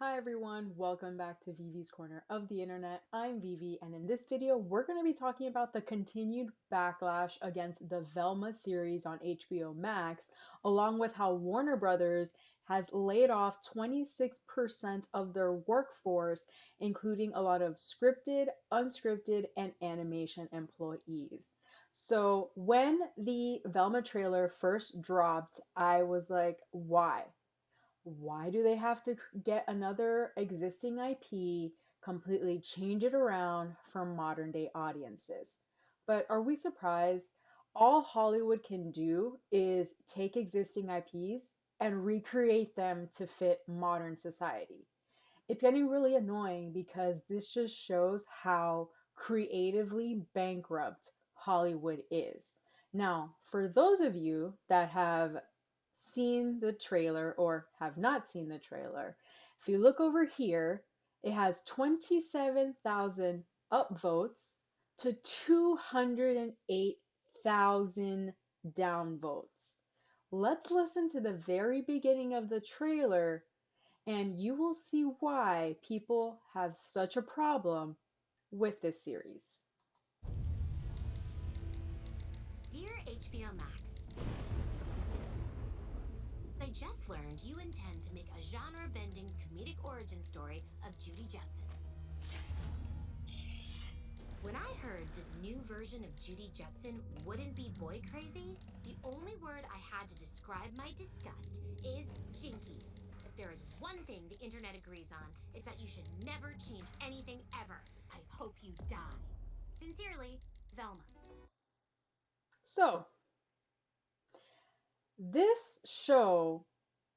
Hi everyone, welcome back to Vivi's Corner of the Internet. I'm Vivi, and in this video, we're going to be talking about the continued backlash against the Velma series on HBO Max, along with how Warner Brothers has laid off 26% of their workforce, including a lot of scripted, unscripted, and animation employees. So when the Velma trailer first dropped, I was like, why? Why do they have to get another existing IP, completely change it around for modern day audiences? But are we surprised? All Hollywood can do is take existing IPs and recreate them to fit modern society. It's getting really annoying because this just shows how creatively bankrupt Hollywood is. Now, for those of you that have seen the trailer or have not seen the trailer, if you look over here, it has 27,000 upvotes to 208,000 downvotes. Let's listen to the very beginning of the trailer and you will see why people have such a problem with this series. Dear HBO Max, I just learned you intend to make a genre-bending comedic origin story of Judy Jetson. When I heard this new version of Judy Jetson wouldn't be boy crazy, the only word I had to describe my disgust is jinkies. If there is one thing the internet agrees on, it's that you should never change anything ever. I hope you die. Sincerely, Velma. So, this show,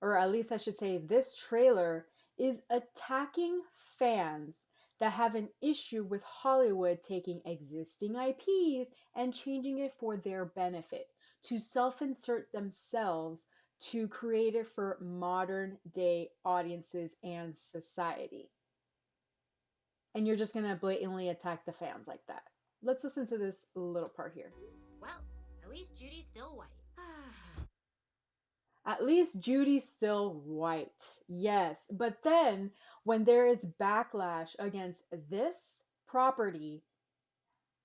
or at least I should say, this trailer, is attacking fans that have an issue with Hollywood taking existing IPs and changing it for their benefit, to self insert themselves to create it for modern day audiences and society. And you're just going to blatantly attack the fans like that. Let's listen to this little part here. Well, at least Judy's still white. At least Judy's still white. Yes. But then when there is backlash against this property,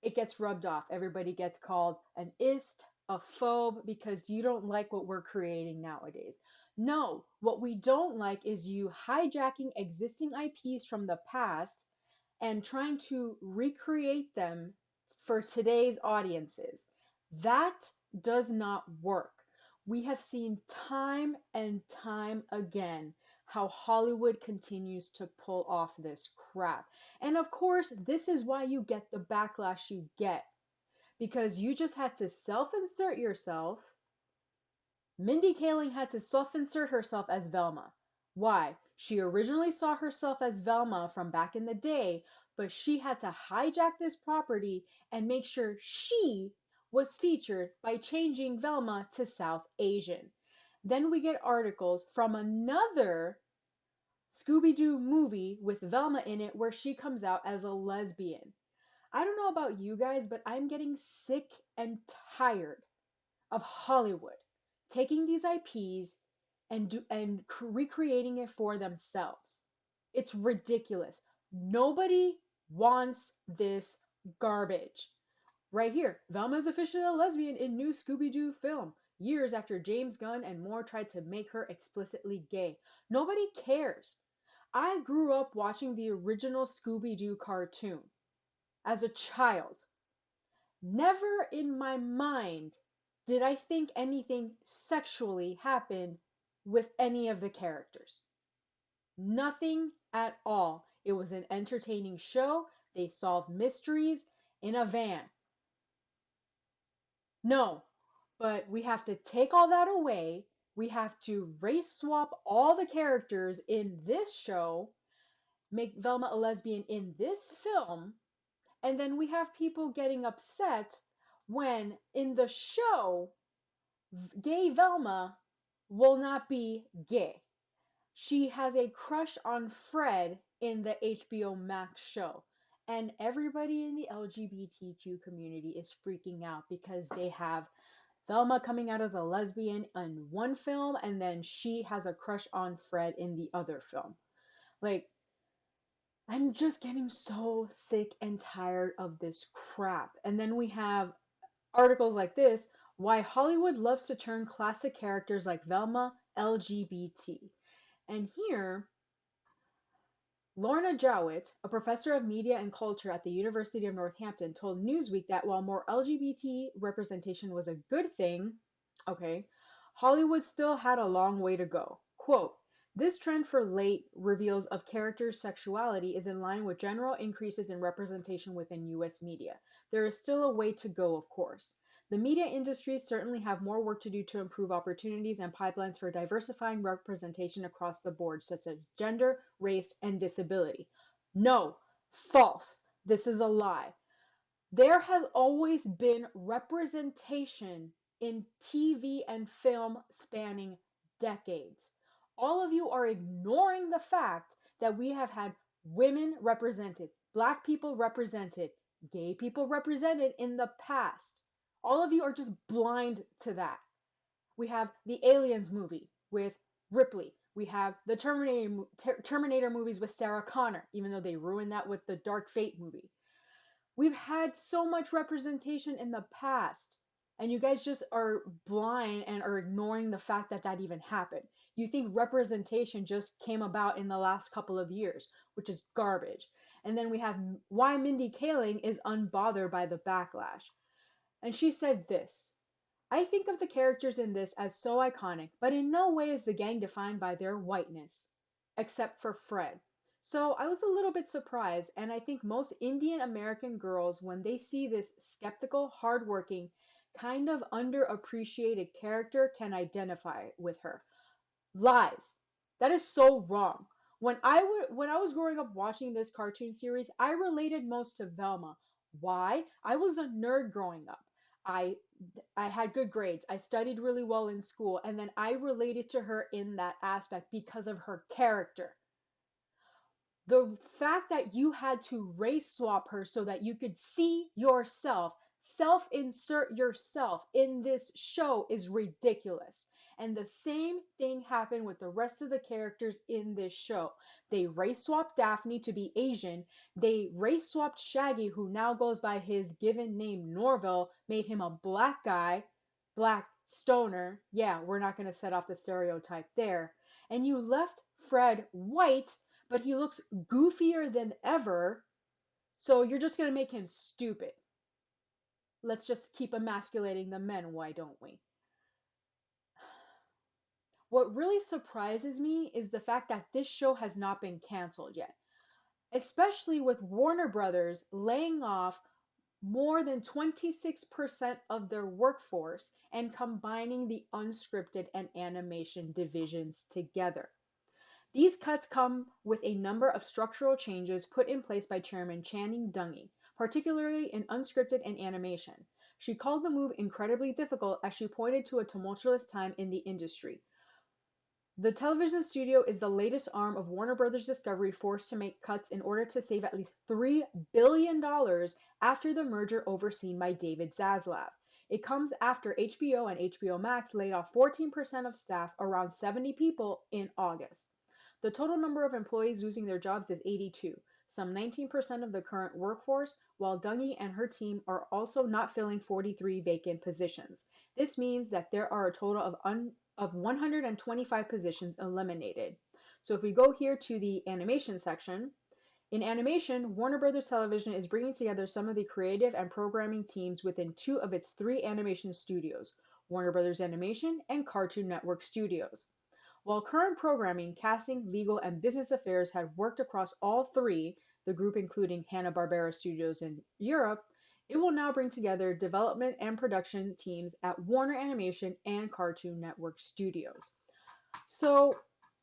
it gets rubbed off. Everybody gets called an ist, a phobe, because you don't like what we're creating nowadays. No, what we don't like is you hijacking existing IPs from the past and trying to recreate them for today's audiences. That does not work. We have seen time and time again how Hollywood continues to pull off this crap. And of course, this is why you get the backlash you get because you just had to self insert yourself. Mindy Kaling had to self insert herself as Velma. Why? She originally saw herself as Velma from back in the day, but she had to hijack this property and make sure she was featured by changing Velma to South Asian. Then we get articles from another Scooby Doo movie with Velma in it where she comes out as a lesbian. I don't know about you guys, but I'm getting sick and tired of Hollywood taking these IPs and recreating it for themselves. It's ridiculous. Nobody wants this garbage. Right here, Velma is officially a lesbian in new Scooby-Doo film, years after James Gunn and more tried to make her explicitly gay. Nobody cares. I grew up watching the original Scooby-Doo cartoon as a child. Never in my mind did I think anything sexually happened with any of the characters. Nothing at all. It was an entertaining show. They solved mysteries in a van. No, but we have to take all that away. We have to race swap all the characters in this show, make Velma a lesbian in this film, and then we have people getting upset when in the show, gay Velma will not be gay. She has a crush on Fred in the HBO Max show. And everybody in the LGBTQ community is freaking out because they have Velma coming out as a lesbian in one film and then she has a crush on Fred in the other film. Like, I'm just getting so sick and tired of this crap. And then we have articles like this: why Hollywood loves to turn classic characters like Velma LGBT. And here, Lorna Jowett, a professor of media and culture at the University of Northampton, told Newsweek that while more LGBT representation was a good thing, okay, Hollywood still had a long way to go. Quote, this trend for late reveals of characters' sexuality is in line with general increases in representation within US media. There is still a way to go, of course. The media industries certainly have more work to do to improve opportunities and pipelines for diversifying representation across the board, such as gender, race, and disability. No, false. This is a lie. There has always been representation in TV and film spanning decades. All of you are ignoring the fact that we have had women represented, black people represented, gay people represented in the past. All of you are just blind to that. We have the Aliens movie with Ripley. We have the Terminator movies with Sarah Connor, even though they ruined that with the Dark Fate movie. We've had so much representation in the past, and you guys just are blind and are ignoring the fact that that even happened. You think representation just came about in the last couple of years, which is garbage. And then we have why Mindy Kaling is unbothered by the backlash. And she said this: I think of the characters in this as so iconic, but in no way is the gang defined by their whiteness, except for Fred. So I was a little bit surprised, and I think most Indian American girls, when they see this skeptical, hardworking, kind of underappreciated character, can identify with her. Lies. That is so wrong. When I was growing up watching this cartoon series, I related most to Velma. Why? I was a nerd growing up. I I had good grades. I studied really well in school, and then I related to her in that aspect because of her character. The fact that you had to race swap her so that you could see yourself, self insert yourself in this show is ridiculous. And the same thing happened with the rest of the characters in this show. They race swapped Daphne to be Asian. They race swapped Shaggy, who now goes by his given name Norville, made him a black guy, black stoner. Yeah, we're not going to set off the stereotype there. And you left Fred white, but he looks goofier than ever. So you're just going to make him stupid. Let's just keep emasculating the men, why don't we? What really surprises me is the fact that this show has not been canceled yet, especially with Warner Brothers laying off more than 26% of their workforce and combining the unscripted and animation divisions together. These cuts come with a number of structural changes put in place by Chairman Channing Dungey, particularly in unscripted and animation. She called the move incredibly difficult as she pointed to a tumultuous time in the industry. The television studio is the latest arm of Warner Brothers Discovery, forced to make cuts in order to save at least $3 billion after the merger overseen by David Zaslav. It comes after HBO and HBO Max laid off 14% of staff, around 70 people, in August. The total number of employees losing their jobs is 82, some 19% of the current workforce, while Dungey and her team are also not filling 43 vacant positions. This means that there are a total of 125 positions eliminated. So if we go here to the animation section, in animation, Warner Brothers Television is bringing together some of the creative and programming teams within two of its three animation studios, Warner Brothers Animation and Cartoon Network Studios. While current programming, casting, legal, and business affairs had worked across all three, the group including Hanna-Barbera Studios in Europe, it will now bring together development and production teams at Warner Animation and Cartoon Network Studios. So,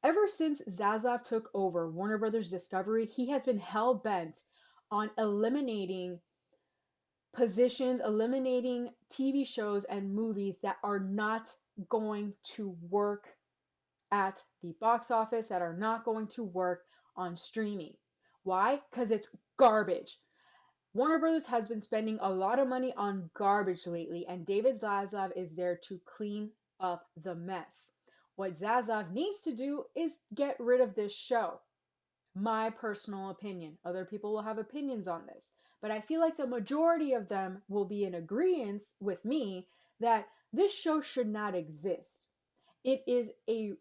ever since Zaslav took over Warner Brothers Discovery, he has been hell bent on eliminating positions, eliminating TV shows and movies that are not going to work at the box office, that are not going to work on streaming. Why? Because it's garbage. Warner Brothers has been spending a lot of money on garbage lately, and David Zaslav is there to clean up the mess. What Zaslav needs to do is get rid of this show. My personal opinion. Other people will have opinions on this. But I feel like the majority of them will be in agreement with me that this show should not exist. It is a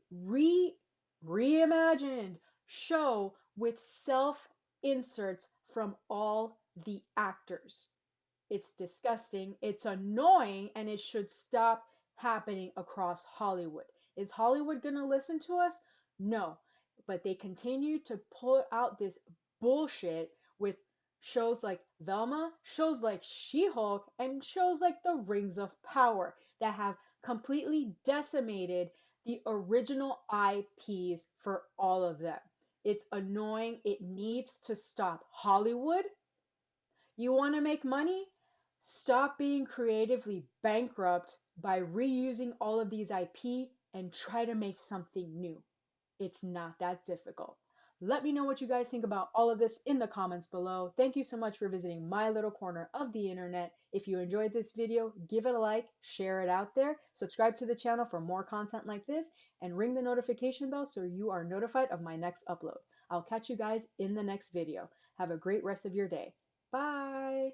reimagined show with self inserts from all the actors. It's disgusting, it's annoying, and it should stop happening across Hollywood. Is Hollywood going to listen to us? No. But they continue to put out this bullshit with shows like Velma, shows like She Hulk, and shows like The Rings of Power that have completely decimated the original IPs for all of them. It's annoying. It needs to stop. Hollywood, you want to make money? Stop being creatively bankrupt by reusing all of these IP and try to make something new. It's not that difficult. Let me know what you guys think about all of this in the comments below. Thank you so much for visiting my little corner of the internet. If you enjoyed this video, give it a like, share it out there, subscribe to the channel for more content like this, and ring the notification bell so you are notified of my next upload. I'll catch you guys in the next video. Have a great rest of your day. Bye!